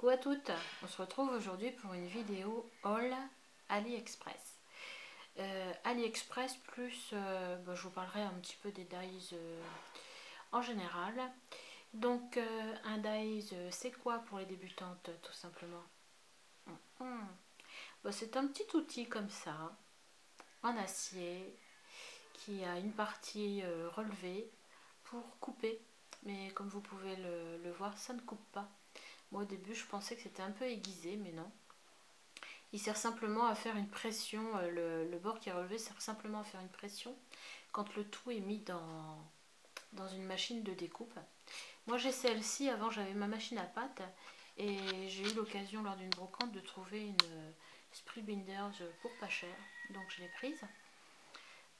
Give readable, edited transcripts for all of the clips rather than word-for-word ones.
Coucou à toutes, on se retrouve aujourd'hui pour une vidéo haul AliExpress. AliExpress plus, je vous parlerai un petit peu des dies en général. Donc un dies, c'est quoi pour les débutantes tout simplement? C'est un petit outil comme ça, en acier, qui a une partie relevée pour couper. Mais comme vous pouvez le voir, ça ne coupe pas. Moi au début je pensais que c'était un peu aiguisé, mais non. Il sert simplement à faire une pression, le bord qui est relevé sert simplement à faire une pression quand le tout est mis dans une machine de découpe. Moi j'ai celle-ci, avant j'avais ma machine à pâte et j'ai eu l'occasion lors d'une brocante de trouver une Spreadbinders pour pas cher, donc je l'ai prise.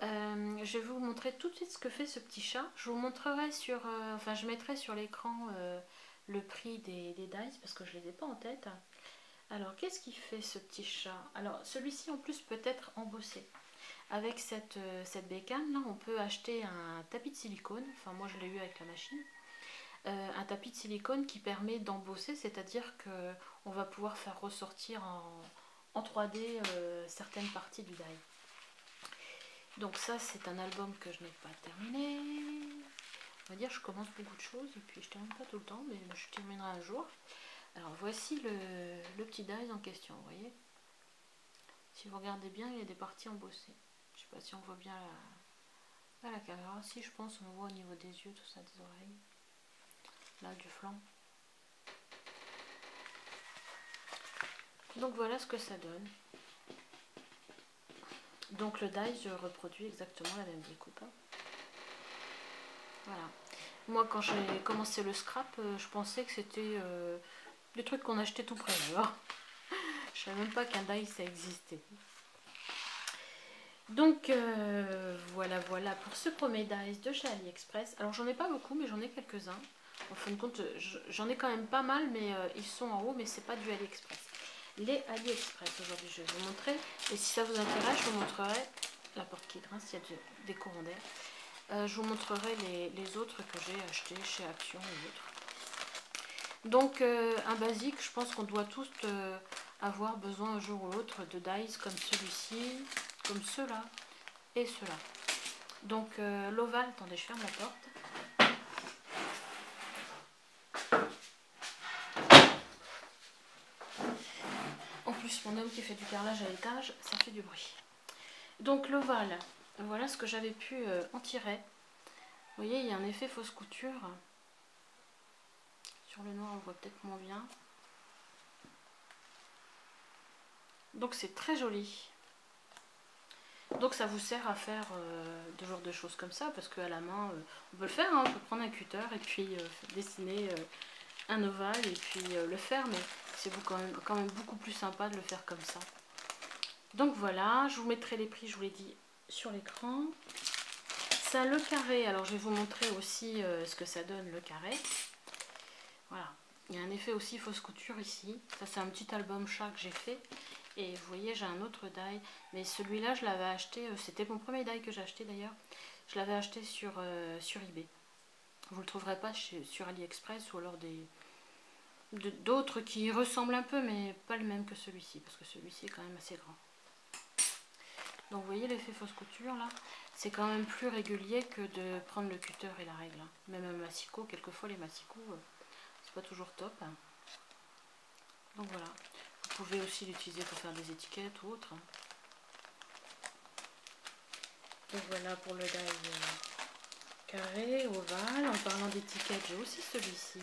Je vais vous montrer tout de suite ce que fait ce petit chat. Je vous montrerai je mettrai sur l'écran le prix des dies parce que je les ai pas en tête. Alors qu'est-ce qu'il fait ce petit chat? Alors celui-ci en plus peut être embossé. Avec cette bécane là on peut acheter un tapis de silicone, enfin moi je l'ai eu avec la machine. Un tapis de silicone qui permet d'embosser, c'est-à-dire que on va pouvoir faire ressortir en 3D certaines parties du die. Donc ça c'est un album que je n'ai pas terminé. On va dire je commence beaucoup de choses et puis je termine pas tout le temps, mais je terminerai un jour. Alors voici le petit dies en question, vous voyez. Si vous regardez bien, il y a des parties embossées. Je sais pas si on voit bien à la caméra. Si, je pense on voit au niveau des yeux, tout ça, des oreilles. Là, du flanc. Donc voilà ce que ça donne. Donc le dies reproduit exactement la même découpe. Voilà. Moi quand j'ai commencé le scrap, je pensais que c'était des trucs qu'on achetait tout près. Je savais même pas qu'un dies ça existait. Donc voilà pour ce premier dies de chez AliExpress. Alors j'en ai pas beaucoup mais j'en ai quelques-uns. En fin de compte j'en ai quand même pas mal mais ils sont en haut mais c'est pas du AliExpress. Les AliExpress aujourd'hui je vais vous montrer et si ça vous intéresse je vous montrerai la porte qui grince s'il y a des courants d'air. Je vous montrerai les autres que j'ai achetés chez Action et autres. Donc un basique, je pense qu'on doit tous avoir besoin un jour ou l'autre de dies comme celui-ci, comme ceux-là et ceux-là. Donc l'ovale, attendez je ferme la porte. En plus mon homme qui fait du carrelage à l'étage, ça fait du bruit. Donc l'ovale, voilà ce que j'avais pu en tirer. Vous voyez il y a un effet fausse couture. Sur le noir on voit peut-être moins bien. Donc c'est très joli. Donc ça vous sert à faire de genre de choses comme ça, parce qu'à la main, on peut le faire, hein, on peut prendre un cutter et puis dessiner un ovale et puis le faire, mais c'est quand même beaucoup plus sympa de le faire comme ça. Donc voilà, je vous mettrai les prix, je vous l'ai dit, sur l'écran. Ça le carré, alors je vais vous montrer aussi ce que ça donne le carré. Voilà, il y a un effet aussi fausse couture ici. Ça c'est un petit album chat que j'ai fait. Et vous voyez j'ai un autre die, mais celui-là je l'avais acheté, c'était mon premier die que j'ai acheté d'ailleurs, je l'avais acheté sur eBay. Vous le trouverez pas sur AliExpress ou alors d'autres qui ressemblent un peu mais pas le même que celui-ci, parce que celui-ci est quand même assez grand. Donc vous voyez l'effet fausse couture là, c'est quand même plus régulier que de prendre le cutter et la règle. Même un massicot, quelquefois les massicots c'est pas toujours top. Donc voilà. Vous pouvez aussi l'utiliser pour faire des étiquettes ou autre. Donc voilà pour le die carré, ovale. En parlant d'étiquettes, j'ai aussi celui-ci.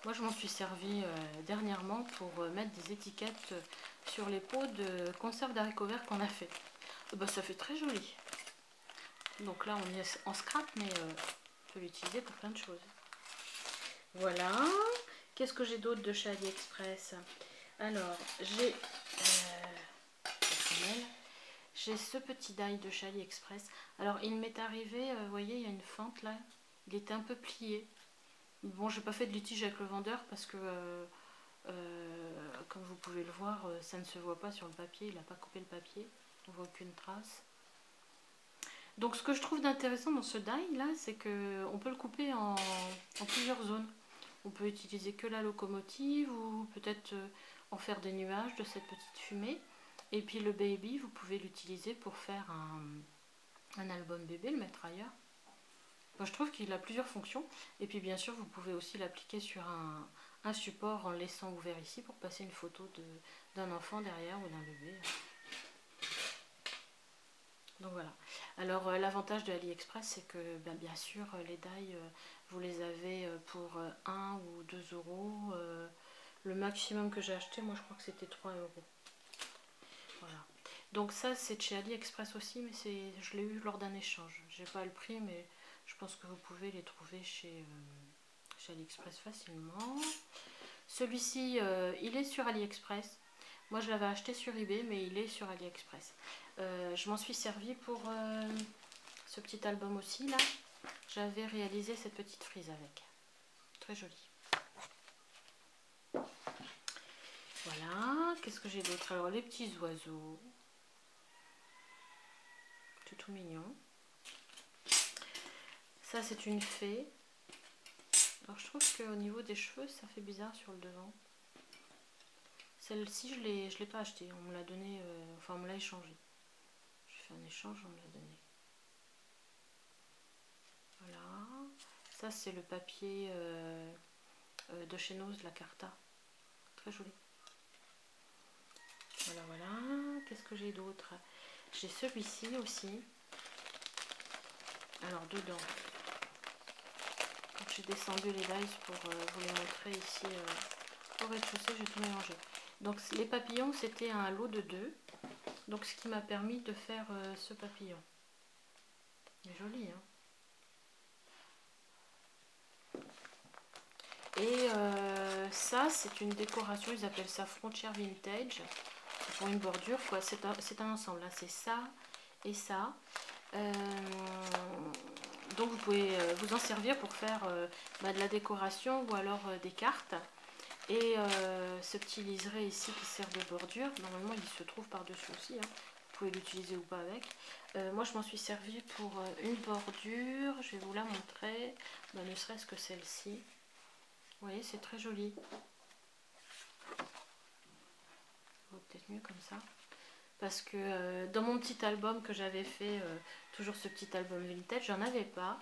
Moi je m'en suis servi dernièrement pour mettre des étiquettes sur les pots de conserve d'haricots verts qu'on a fait. Ça fait très joli. Donc là on est en scrap mais on peut l'utiliser pour plein de choses. Voilà. Qu'est-ce que j'ai d'autre de chez AliExpress? Alors, j'ai ce petit die de chez AliExpress. Alors, il m'est arrivé, vous voyez, il y a une fente là. Il était un peu plié. Bon, j'ai pas fait de litige avec le vendeur parce que, comme vous pouvez le voir, ça ne se voit pas sur le papier. Il n'a pas coupé le papier. On voit aucune trace. Donc, ce que je trouve d'intéressant dans ce die là, c'est qu'on peut le couper en plusieurs zones. On peut utiliser que la locomotive ou peut-être en faire des nuages de cette petite fumée. Et puis le baby, vous pouvez l'utiliser pour faire un album bébé, le mettre ailleurs. Moi, je trouve qu'il a plusieurs fonctions. Et puis bien sûr, vous pouvez aussi l'appliquer sur un support en le laissant ouvert ici pour passer une photo d'un enfant derrière ou d'un bébé. Donc voilà. Alors l'avantage de AliExpress, c'est que bien sûr les die, vous les avez pour 1 ou 2 euros. Le maximum que j'ai acheté, moi je crois que c'était 3 euros. Voilà. Donc ça c'est de chez AliExpress aussi, mais je l'ai eu lors d'un échange. J'ai pas le prix, mais je pense que vous pouvez les trouver chez AliExpress facilement. Celui-ci, il est sur AliExpress. Moi je l'avais acheté sur eBay, mais il est sur AliExpress. Je m'en suis servi pour ce petit album aussi là. J'avais réalisé cette petite frise avec. Très jolie. Voilà. Qu'est-ce que j'ai d'autre? Alors les petits oiseaux. C'est tout mignon. Ça c'est une fée. Alors je trouve qu'au niveau des cheveux ça fait bizarre sur le devant. Celle-ci je l'ai pas achetée. On me l'a donné, enfin on me l'a échangé. J'ai fait un échange, on me l'a donné. Voilà. Ça c'est le papier de chez Nose, la Carta. Très joli. Voilà, voilà. Qu'est-ce que j'ai d'autre? J'ai celui-ci aussi. Alors dedans, j'ai descendu les dies pour vous les montrer ici au rez-de-chaussée, j'ai tout mélangé. Donc les papillons, c'était un lot de 2. Donc ce qui m'a permis de faire ce papillon. Il est joli, hein. Et ça, c'est une décoration, ils appellent ça Frontière Vintage. Pour une bordure, quoi. C'est un ensemble, hein. C'est ça et ça. Donc vous pouvez vous en servir pour faire de la décoration ou alors des cartes. Et ce petit liseré ici qui sert de bordure, normalement il se trouve par-dessus aussi, hein. Vous pouvez l'utiliser ou pas avec. Moi je m'en suis servi pour une bordure, je vais vous la montrer, ne serait-ce que celle-ci. Vous voyez, c'est très joli. Peut-être mieux comme ça. Parce que dans mon petit album que j'avais fait, toujours ce petit album vintage, j'en avais pas.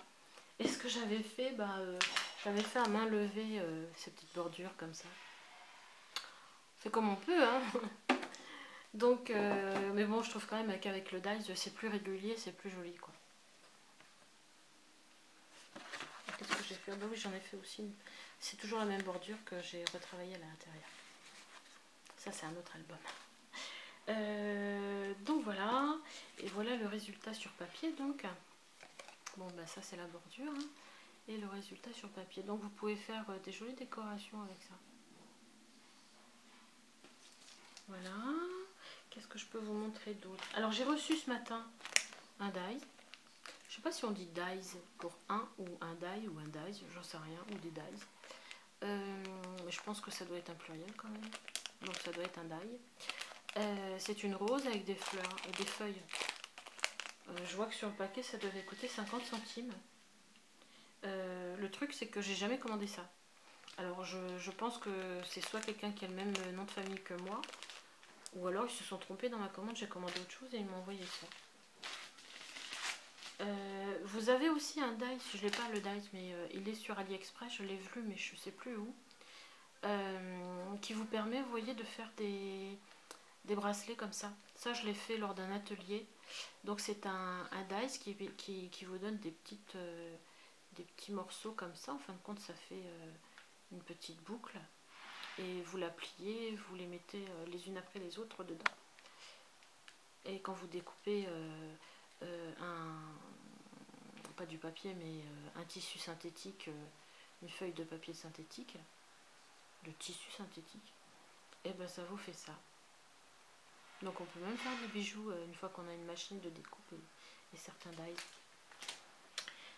Et ce que j'avais fait, j'avais fait à main levée ces petites bordures comme ça. C'est comme on peut, hein. Donc, mais bon, je trouve quand même qu'avec le dies, c'est plus régulier, c'est plus joli, quoi. Qu'est-ce que j'ai fait? Ben oui, j'en ai fait aussi. C'est toujours la même bordure que j'ai retravaillée à l'intérieur. Ça, c'est un autre album. Donc voilà, et voilà le résultat sur papier. Donc bon, ça c'est la bordure, hein, et le résultat sur papier. Donc vous pouvez faire des jolies décorations avec ça. Voilà. Qu'est-ce que je peux vous montrer d'autre? Alors j'ai reçu ce matin un die. Je sais pas si on dit dies pour un ou un die ou un dies, j'en sais rien, ou des dies. Mais je pense que ça doit être un pluriel quand même. Donc ça doit être un die. C'est une rose avec des fleurs et des feuilles. Je vois que sur le paquet ça devait coûter 50 centimes. Le truc c'est que j'ai jamais commandé ça. Alors je pense que c'est soit quelqu'un qui a le même nom de famille que moi, ou alors ils se sont trompés dans ma commande, j'ai commandé autre chose et ils m'ont envoyé ça. Vous avez aussi un die, je l'ai pas le die, mais il est sur AliExpress, je l'ai vu mais je sais plus où. Qui vous permet, vous voyez, de faire des bracelets comme ça. Ça je l'ai fait lors d'un atelier. Donc c'est un dice qui vous donne des petits morceaux comme ça. En fin de compte ça fait une petite boucle. Et vous la pliez, vous les mettez les unes après les autres dedans. Et quand vous découpez pas du papier mais un tissu synthétique, une feuille de papier synthétique, de tissu synthétique, et ben ça vous fait ça. Donc on peut même faire des bijoux une fois qu'on a une machine de découpe et certains dies.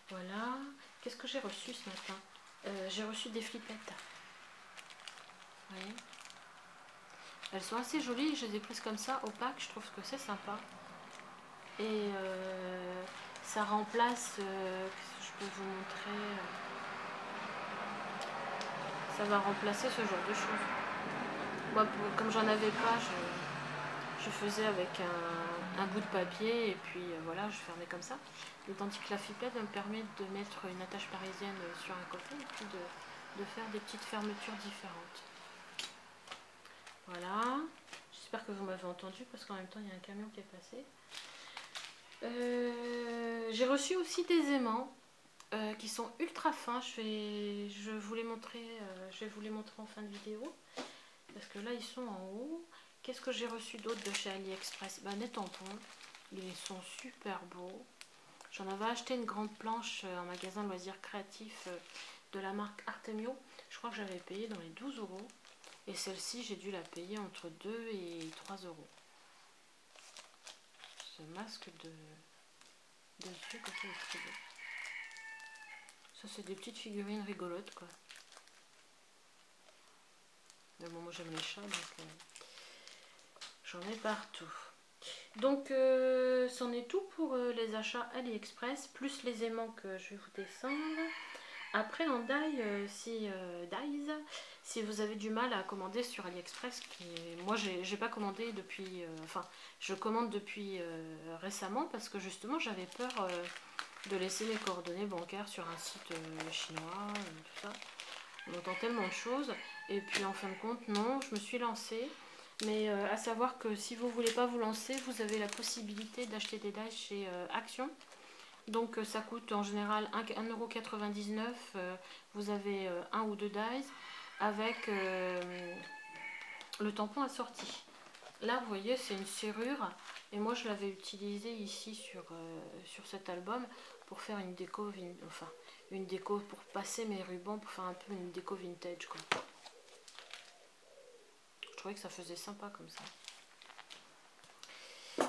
Voilà. Qu'est-ce que j'ai reçu ce matin? J'ai reçu des flippettes. Vous voyez? Elles sont assez jolies, je les ai prises comme ça, opaques, je trouve que c'est sympa. Et ça remplace, qu'est-ce que je peux vous montrer? ça va remplacer ce genre de choses. Moi, comme j'en avais pas, je faisais avec un bout de papier et puis voilà, je fermais comme ça. Et tandis que la Fiplette me permet de mettre une attache parisienne sur un côté et puis de faire des petites fermetures différentes. Voilà, j'espère que vous m'avez entendu parce qu'en même temps il y a un camion qui est passé. J'ai reçu aussi des aimants qui sont ultra fins. Je vais vous les montrer en fin de vidéo parce que là ils sont en haut. Qu'est-ce que j'ai reçu d'autre de chez AliExpress? Des tampons, ils sont super beaux. J'en avais acheté une grande planche en magasin de loisirs créatifs de la marque Artemio. Je crois que j'avais payé dans les 12 €. Et celle-ci, j'ai dû la payer entre 2 et 3 €. Ce masque de dessus, comme ça, il est très beau. Ça, c'est des petites figurines rigolotes, quoi. Mais bon, moi, j'aime les chats, donc j'en ai partout. Donc, c'en est tout pour les achats AliExpress, plus les aimants que je vais vous descendre. Après en si vous avez du mal à commander sur AliExpress, moi j'ai pas commandé depuis, je commande depuis récemment parce que justement j'avais peur de laisser mes coordonnées bancaires sur un site chinois, tout ça. On entend tellement de choses et puis en fin de compte non, je me suis lancée. Mais à savoir que si vous voulez pas vous lancer, vous avez la possibilité d'acheter des dies chez Action. Donc ça coûte en général 1,99 €. Vous avez un ou deux dies avec le tampon assorti. Là vous voyez c'est une serrure et moi je l'avais utilisé ici sur cet album pour faire une déco, une déco pour passer mes rubans, pour faire un peu une déco vintage quoi. Je trouvais que ça faisait sympa comme ça.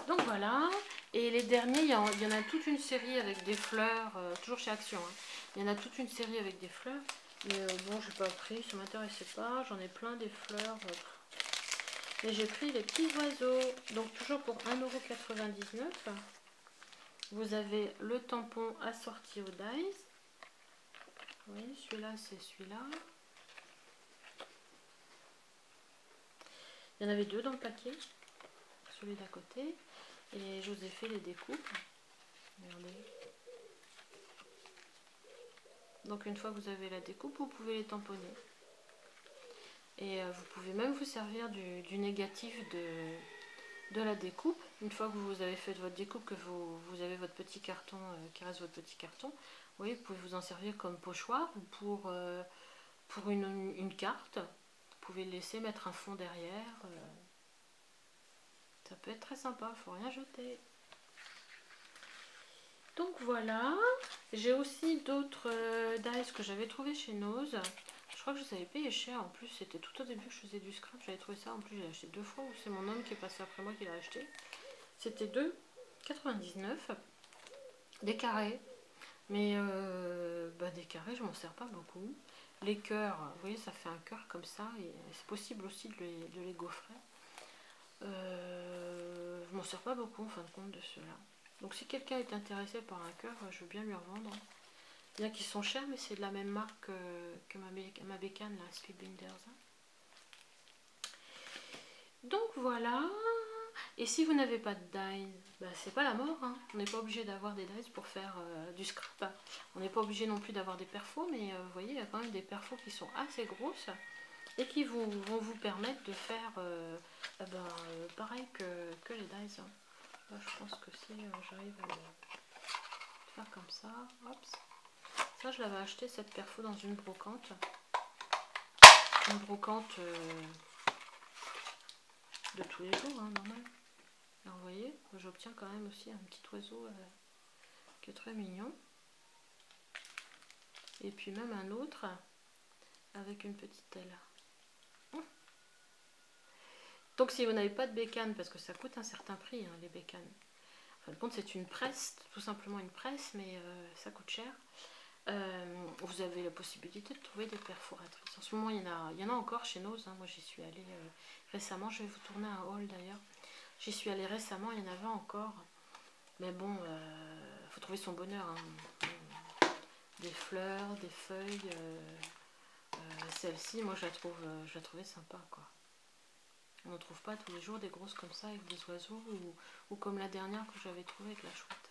Donc voilà, et les derniers, il y en a toute une série avec des fleurs, toujours chez Action. Hein. Il y en a toute une série avec des fleurs, mais bon, j'ai pas pris, ça m'intéressait pas. J'en ai plein des fleurs. Mais j'ai pris les petits oiseaux, donc toujours pour 1,99 €. Vous avez le tampon assorti au dies. Oui, celui-là, c'est celui-là. Il y en avait deux dans le paquet, celui d'à côté. Et je vous ai fait les découpes. Regardez. Donc une fois que vous avez la découpe, vous pouvez les tamponner. Et vous pouvez même vous servir du négatif de la découpe. Une fois que vous avez fait votre découpe, que vous avez votre petit carton, qui reste votre petit carton, oui, vous pouvez vous en servir comme pochoir ou pour une carte. Vous pouvez le laisser, mettre un fond derrière. Ça peut être très sympa, il ne faut rien jeter. Donc voilà, j'ai aussi d'autres dies que j'avais trouvé chez Nose. Je crois que je les avais payés cher, en plus c'était tout au début que je faisais du scrap, j'avais trouvé ça, en plus j'ai acheté 2 fois, ou c'est mon homme qui est passé après moi qui l'a acheté. C'était 2,99 €, des carrés, mais des carrés je m'en sers pas beaucoup. Les cœurs, vous voyez ça fait un cœur comme ça, et c'est possible aussi de les gaufrer. Je m'en sers pas beaucoup en fin de compte de ceux-là. Donc si quelqu'un est intéressé par un cœur, je veux bien lui revendre. Bien qu'ils sont chers, mais c'est de la même marque que ma bécane, la Speedbinders. Donc voilà. Et si vous n'avez pas de dies, c'est pas la mort. Hein. On n'est pas obligé d'avoir des dies pour faire du scrap. On n'est pas obligé non plus d'avoir des perfos, mais vous voyez, il y a quand même des perfos qui sont assez grosses et qui vont vous permettre de faire pareil que les dies. Hein. Là, je pense que si j'arrive à le faire comme ça, hop. Ça, je l'avais acheté cette perfo dans une brocante. Une brocante de tous les jours, hein, normal. Alors, vous voyez, j'obtiens quand même aussi un petit oiseau qui est très mignon. Et puis même un autre avec une petite aile. Donc si vous n'avez pas de bécane, parce que ça coûte un certain prix, hein, les bécanes. En fin de compte, c'est une presse, tout simplement une presse, mais ça coûte cher. Vous avez la possibilité de trouver des perforatrices. En ce moment, il y en a encore chez Nose. Hein. Moi, j'y suis allée récemment. Je vais vous tourner un haul d'ailleurs. J'y suis allée récemment, il y en avait encore. Mais bon, il faut trouver son bonheur. Hein. Des fleurs, des feuilles, Celle-ci, moi je la trouvais sympa quoi. On n'en trouve pas tous les jours des grosses comme ça avec des oiseaux ou comme la dernière que j'avais trouvée avec la chouette.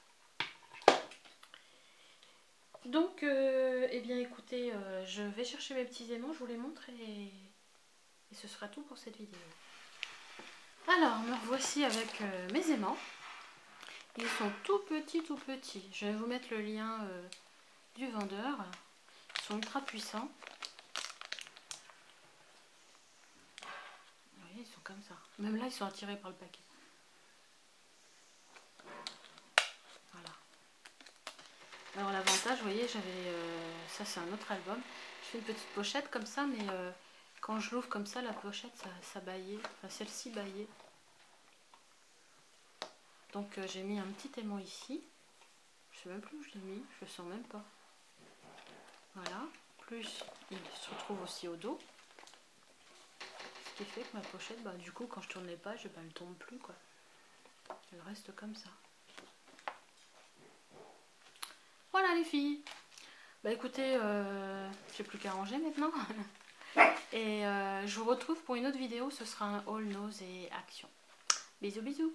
Donc, eh bien écoutez, je vais chercher mes petits aimants, je vous les montre et ce sera tout pour cette vidéo. Alors, me revoici avec mes aimants. Ils sont tout petits, tout petits. Je vais vous mettre le lien du vendeur. Ils sont ultra puissants. Vous voyez, ils sont comme ça. Même là, ils sont attirés par le paquet. Voilà. Alors l'avantage, vous voyez, j'avais... ça, c'est un autre album. Je fais une petite pochette comme ça, mais quand je l'ouvre comme ça, la pochette, ça baillait. Enfin, celle-ci baillait. Donc j'ai mis un petit aimant ici. Je sais même plus où je l'ai mis, je le sens même pas. Voilà. Plus, il se retrouve aussi au dos. Ce qui fait que ma pochette, bah, du coup, quand je tourne les pages, bah, elle tombe plus, quoi. Elle reste comme ça. Voilà les filles. Bah écoutez, j'ai plus qu'à ranger maintenant. Et je vous retrouve pour une autre vidéo, ce sera un haul, nose et action. Bisous bisous.